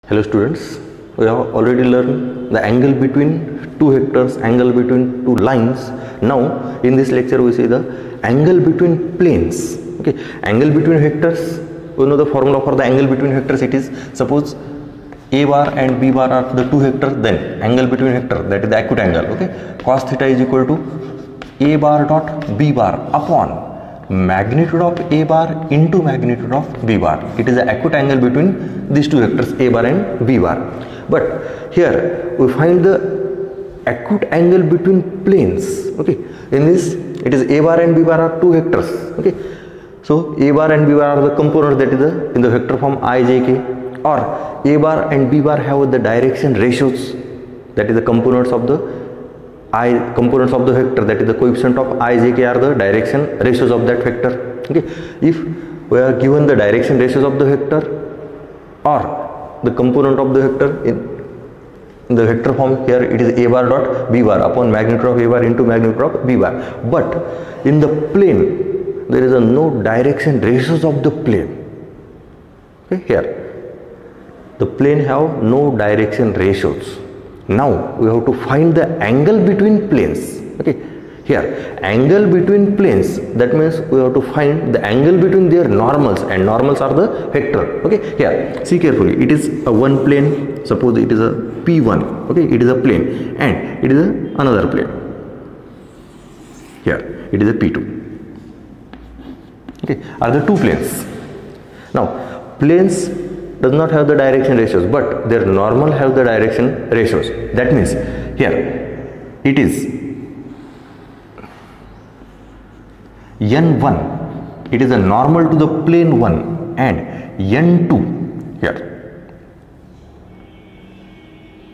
Hello students, we have already learned the angle between two vectors, angle between two lines. Now in this lecture we see the angle between planes. Okay, angle between vectors, we know the formula for the angle between vectors. It is, suppose A bar and B bar are the two vectors, then angle between vector, that is the acute angle. Okay, cos theta is equal to A bar dot B bar upon magnitude of A bar into magnitude of B bar. It is the acute angle between these two vectors A bar and B bar. But here we find the acute angle between planes. Okay, in this it is A bar and B bar are two vectors. Okay, so A bar and B bar are the components, that is the in the vector form I, J, K, or A bar and B bar have the direction ratios, that is the components of the components of the vector, that is the coefficient of I, J, K are the direction ratios of that vector. Okay, if we are given the direction ratios of the vector or the component of the vector in the vector form, here it is A bar dot B bar upon magnitude of A bar into magnitude of B bar. But in the plane there is no direction ratios of the plane. Okay, here the plane have no direction ratios. Now we have to find the angle between planes. Okay, here angle between planes, that means we have to find the angle between their normals, and normals are the vector. Okay, here see carefully, it is a one plane, suppose it is a P1. Okay, it is a plane and it is another plane, here it is a P2. Okay, are the two planes. Now planes does not have the direction ratios, but their normal have the direction ratios. That means here it is N1, it is a normal to the plane 1, and N2 here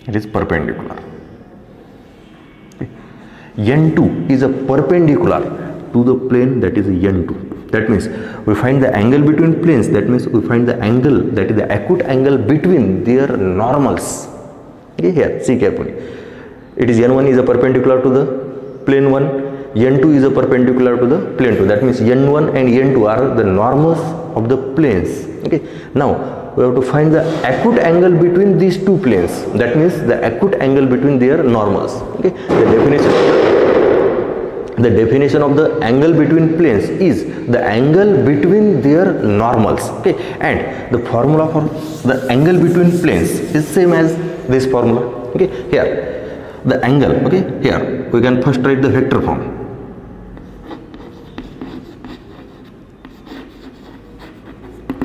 it is perpendicular. Okay. N2 is a perpendicular to the plane, that is N2. That means we find the angle between planes, that means we find the angle, that is the acute angle between their normals. Okay, here see carefully, it is N1 is a perpendicular to the plane 1, N2 is a perpendicular to the plane 2. That means N1 and N2 are the normals of the planes. Okay, now we have to find the acute angle between these two planes, that means the acute angle between their normals. Okay, the definition of the angle between planes is the angle between their normals. Okay, and the formula for the angle between planes is same as this formula. Okay, here the angle. Okay, here we can first write the vector form.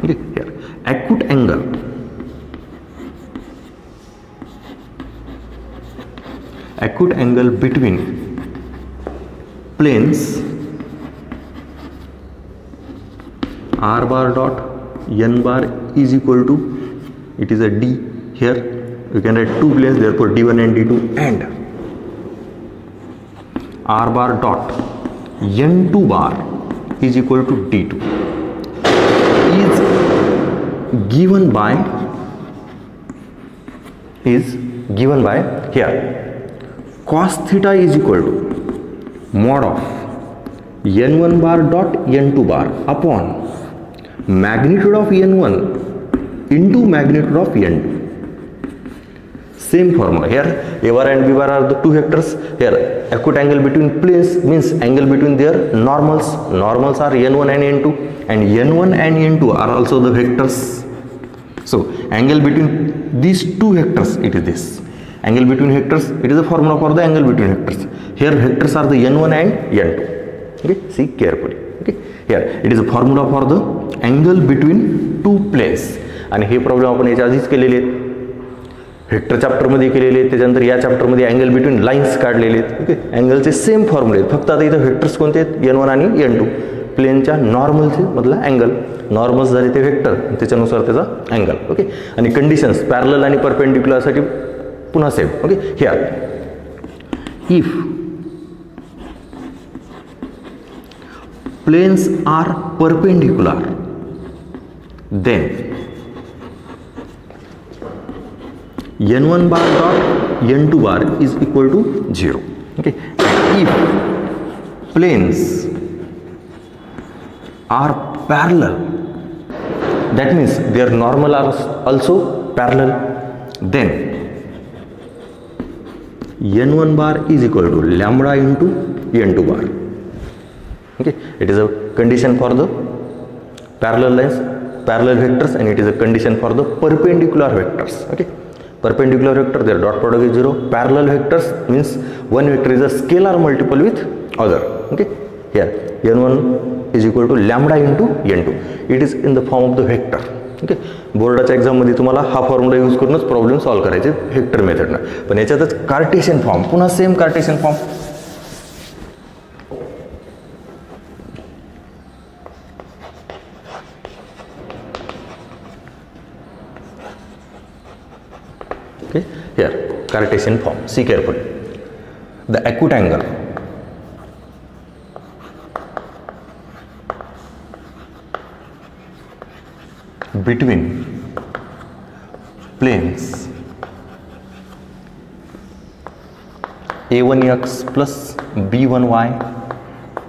Okay, here acute angle between planes R bar dot N bar is equal to, it is a D. Here we can write two planes, therefore D1 and D2, and R bar dot N2 bar is equal to D2 is given by here cos theta is equal to mod of N1 bar dot N2 bar upon magnitude of N1 into magnitude of N2. Same formula. Here A bar and B bar are the two vectors. Here acute angle between planes means angle between their normals. Normals are N1 and N2, and N1 and N2 are also the vectors. So angle between these two vectors, it is this. Angle between vectors, it is a formula for the angle between vectors. Here vectors are the N1 and N2. Okay, see carefully. Okay, here it is a formula for the angle between two planes. आणि हे problem आपण याच्या आधीच केलेले आहेत, vector चॅप्टरमध्ये केलेले आहेत, त्याच्यानंतर या चॅप्टरमध्ये अँगल बिटवीन लाईन्स काढलेले आहेत. ओके, अँगलचे सेम फॉर्म्युले आहेत, फक्त आता इथं व्हेक्टर्स कोणते आहेत, N1 आणि N2. प्लेनच्या नॉर्मलचे मधला अँगल, नॉर्मल्स झाले ते व्हेक्टर, त्याच्यानुसार त्याचा अँगल. ओके, आणि कंडिशन्स पॅरलल आणि परपेंडिक्युलरसाठी पुन्हा same. Okay, here if planes are perpendicular, then N1 bar dot N2 bar is equal to 0. Okay, if planes are parallel, that means their normal are also parallel, then n1 bar is equal to lambda into n2 bar. Okay, it is a condition for the parallel lines, parallel vectors, and it is a condition for the perpendicular vectors. Okay, perpendicular vector, their dot product is 0. Parallel vectors means one vector is a scalar multiple with other. Okay, here n1 is equal to lambda into n2. It is in the form of the vector. Okay, बोर्डाच्या एक्झाममध्ये तुम्हाला हा formula use करूनच problem solve करायचे vector मेथडनं. पण याच्यातच Cartesian form, पुन्हा same Cartesian form. Okay, here Cartesian form. See carefully. The acute angle between planes a1x plus b1y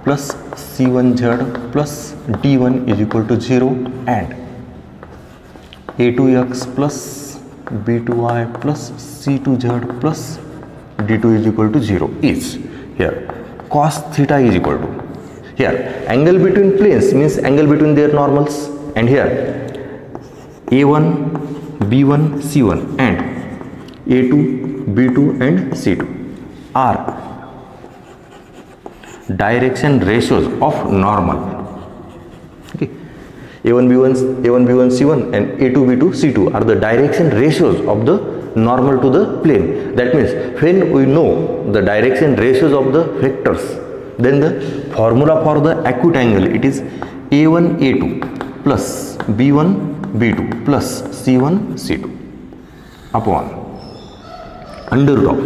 plus c1z plus d1 is equal to 0 and a2x plus b2y plus c2z plus d2 is equal to 0 is here cos theta is equal to, here angle between planes means angle between their normals, and here a1 b1 c1 and a2 b2 and c2 are direction ratios of normal. Okay, a1 b1 c1 and a2 b2 c2 are the direction ratios of the normal to the plane. That means when we know the direction ratios of the vectors, then the formula for the acute angle, it is a1 a2 plus b1 b2 plus c1 c2 upon under root of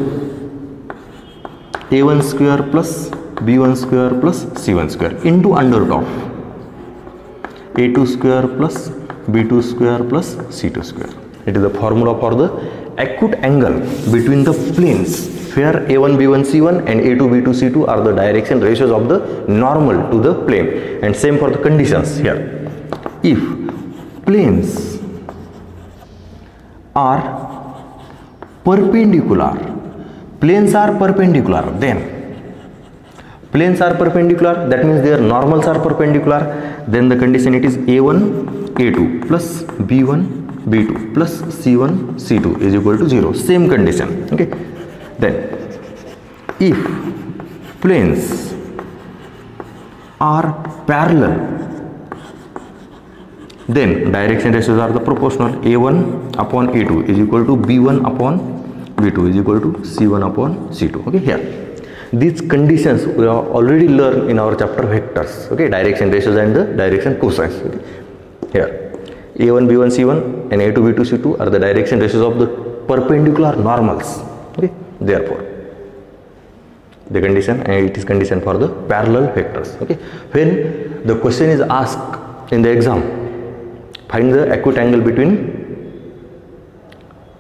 a1 square plus b1 square plus c1 square into under root of a2 square plus b2 square plus c2 square. It is the formula for the acute angle between the planes where a1 b1 c1 and a2 b2 c2 are the direction ratios of the normal to the plane. And same for the conditions here. If planes are perpendicular, then planes are perpendicular, that means their normals are perpendicular, then the condition it is a1 a2 plus b1 b2 plus c1 c2 is equal to 0. Same condition. Okay, then if planes are parallel, then direction ratios are the proportional. a1 upon a2 is equal to b1 upon b2 is equal to c1 upon c2. Okay, here these conditions we have already learned in our chapter vectors. Okay, direction ratios and the direction cosines. Okay, here a1 b1 c1 and a2 b2 c2 are the direction ratios of the perpendicular normals. Okay, therefore the condition, and it is condition for the parallel vectors. Okay, when the question is asked in the exam, find the acute angle between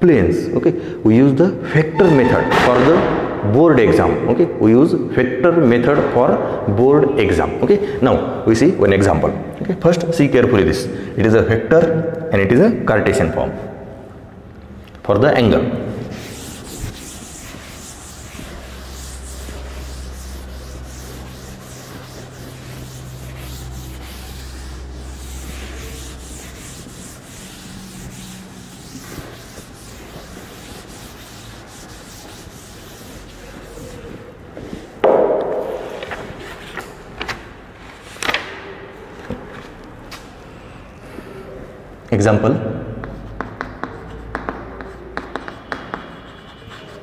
planes. Okay, we use the vector method for the board exam. Okay, we use vector method for board exam. Okay, now we see one example. Okay, first see carefully this. It is a vector and it is a Cartesian form for the angle. Example,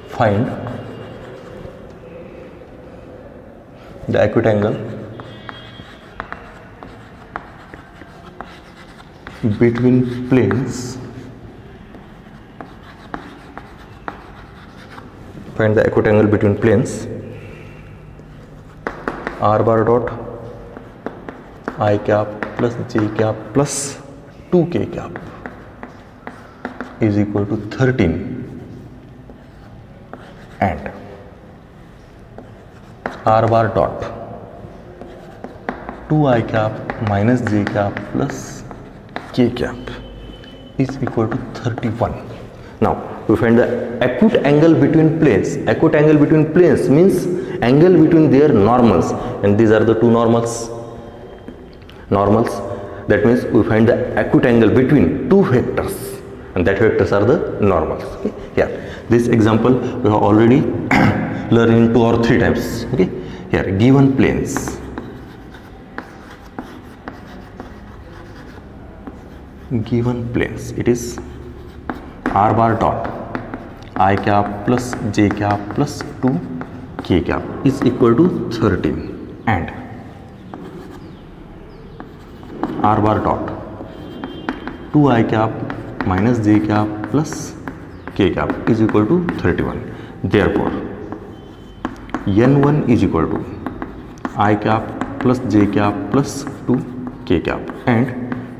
find the acute angle between planes. Find the acute angle between planes. R bar dot I cap plus j cap plus 2k cap is equal to 13 and r bar dot 2i cap minus j cap plus k cap is equal to 31. Now we find the acute angle between planes. Acute angle between planes means angle between their normals, and these are the two normals. That means we find the acute angle between two vectors, and that vectors are the normals. Okay? Here, this example we have already learned in 2 or 3 times. Okay? Here, given planes. It is r bar dot I cap plus j cap plus 2 k cap is equal to 13, and r bar dot 2 I cap minus j cap plus k cap is equal to 31. Therefore n1 is equal to I cap plus j cap plus 2 k cap, and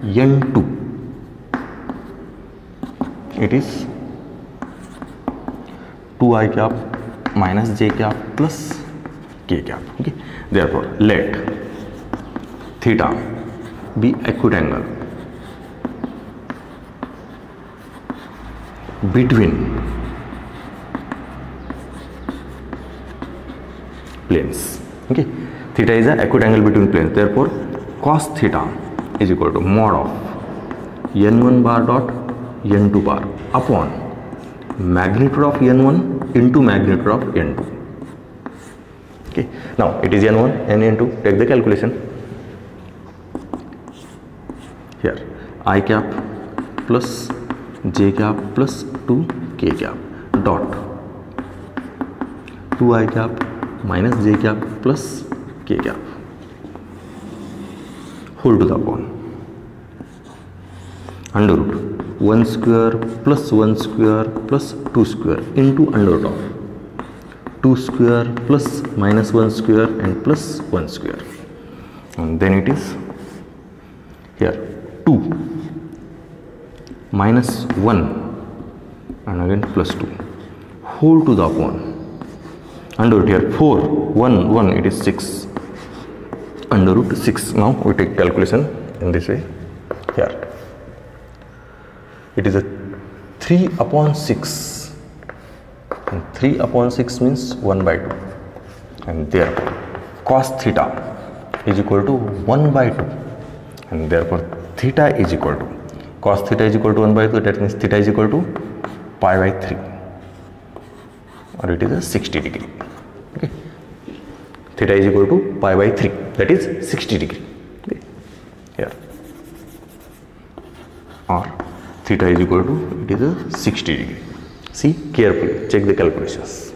n2 it is 2 I cap minus j cap plus k cap. Okay? Therefore let theta be acute angle between planes. Okay? Theta is an acute angle between planes. Therefore cos theta is equal to mod of n1 bar dot n2 bar upon magnitude of n1 into magnitude of n2. Okay, now it is n1 and n2. Take the calculation. Here I cap plus j cap plus 2 k cap dot 2 I cap minus j cap plus k cap whole to the upon under root 1 square plus 1 square plus 2 square into under root of 2 square plus minus 1 square and plus 1 square, and then it is here 2 minus 1 and again plus 2 whole to the upon under root here 4 1 1 it is 6 under root 6. Now we take calculation in this way. Here it is a 3 upon 6, and 3 upon 6 means 1 by 2, and therefore cos theta is equal to 1 by 2, and therefore theta is equal to cos theta is equal to 1 by 2. That means theta is equal to pi by 3, or it is a 60 degree. Okay, theta is equal to pi by 3, that is 60 degree. Okay. Here, or theta is equal to, it is a 60 degree. See carefully, check the calculations.